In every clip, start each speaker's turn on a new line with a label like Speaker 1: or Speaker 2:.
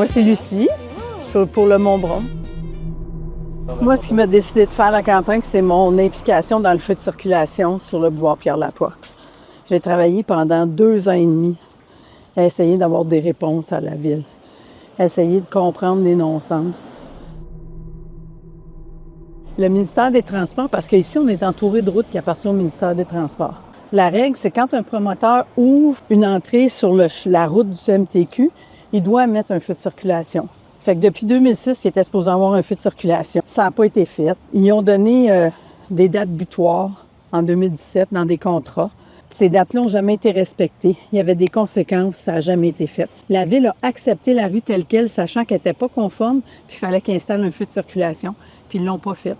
Speaker 1: Moi, c'est Lucie, pour le Mont-Brun. Moi, ce qui m'a décidé de faire la campagne, c'est mon implication dans le feu de circulation sur le boulevard Pierre-Laporte. J'ai travaillé pendant 2 ans et demi à essayer d'avoir des réponses à la ville, à essayer de comprendre les non-sens. Le ministère des Transports, parce qu'ici, on est entouré de routes qui appartiennent au ministère des Transports. La règle, c'est quand un promoteur ouvre une entrée sur la route du MTQ, il doit mettre un feu de circulation. Fait que depuis 2006, il était supposé avoir un feu de circulation. Ça n'a pas été fait. Ils ont donné des dates butoirs en 2017 dans des contrats. Ces dates-là n'ont jamais été respectées. Il y avait des conséquences, ça n'a jamais été fait. La Ville a accepté la rue telle quelle, sachant qu'elle n'était pas conforme, puis il fallait qu'ils installent un feu de circulation, puis ils ne l'ont pas fait.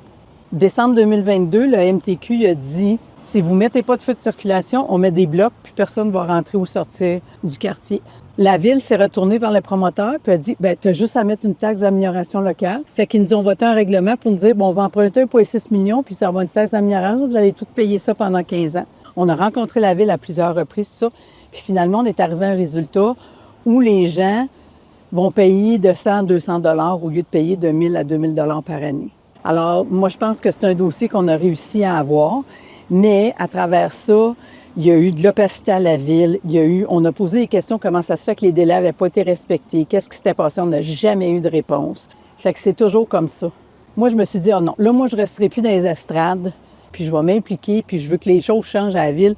Speaker 1: Décembre 2022, le MTQ a dit « Si vous ne mettez pas de feu de circulation, on met des blocs, puis personne ne va rentrer ou sortir du quartier. » La Ville s'est retournée vers le promoteur puis a dit « Bien, tu as juste à mettre une taxe d'amélioration locale. » Fait qu'ils nous ont voté un règlement pour nous dire « Bon, on va emprunter 1,6 million, puis ça va une taxe d'amélioration, vous allez tout payer ça pendant 15 ans. » On a rencontré la Ville à plusieurs reprises, tout ça, puis finalement, on est arrivé à un résultat où les gens vont payer de 100 à 200 $ au lieu de payer de 1 000 à 2 000 $ par année. Alors, moi, je pense que c'est un dossier qu'on a réussi à avoir, mais à travers ça, il y a eu de l'opacité à la Ville, on a posé des questions, comment ça se fait que les délais n'avaient pas été respectés, qu'est-ce qui s'était passé, on n'a jamais eu de réponse. Fait que c'est toujours comme ça. Moi, je me suis dit, oh non, là, moi, je ne resterai plus dans les estrades, puis je vais m'impliquer, puis je veux que les choses changent à la Ville.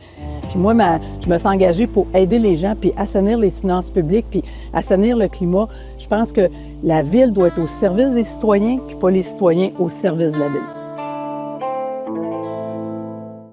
Speaker 1: Puis moi, je me suis engagée pour aider les gens, puis assainir les finances publiques, puis assainir le climat. Je pense que la Ville doit être au service des citoyens, puis pas les citoyens au service de la Ville.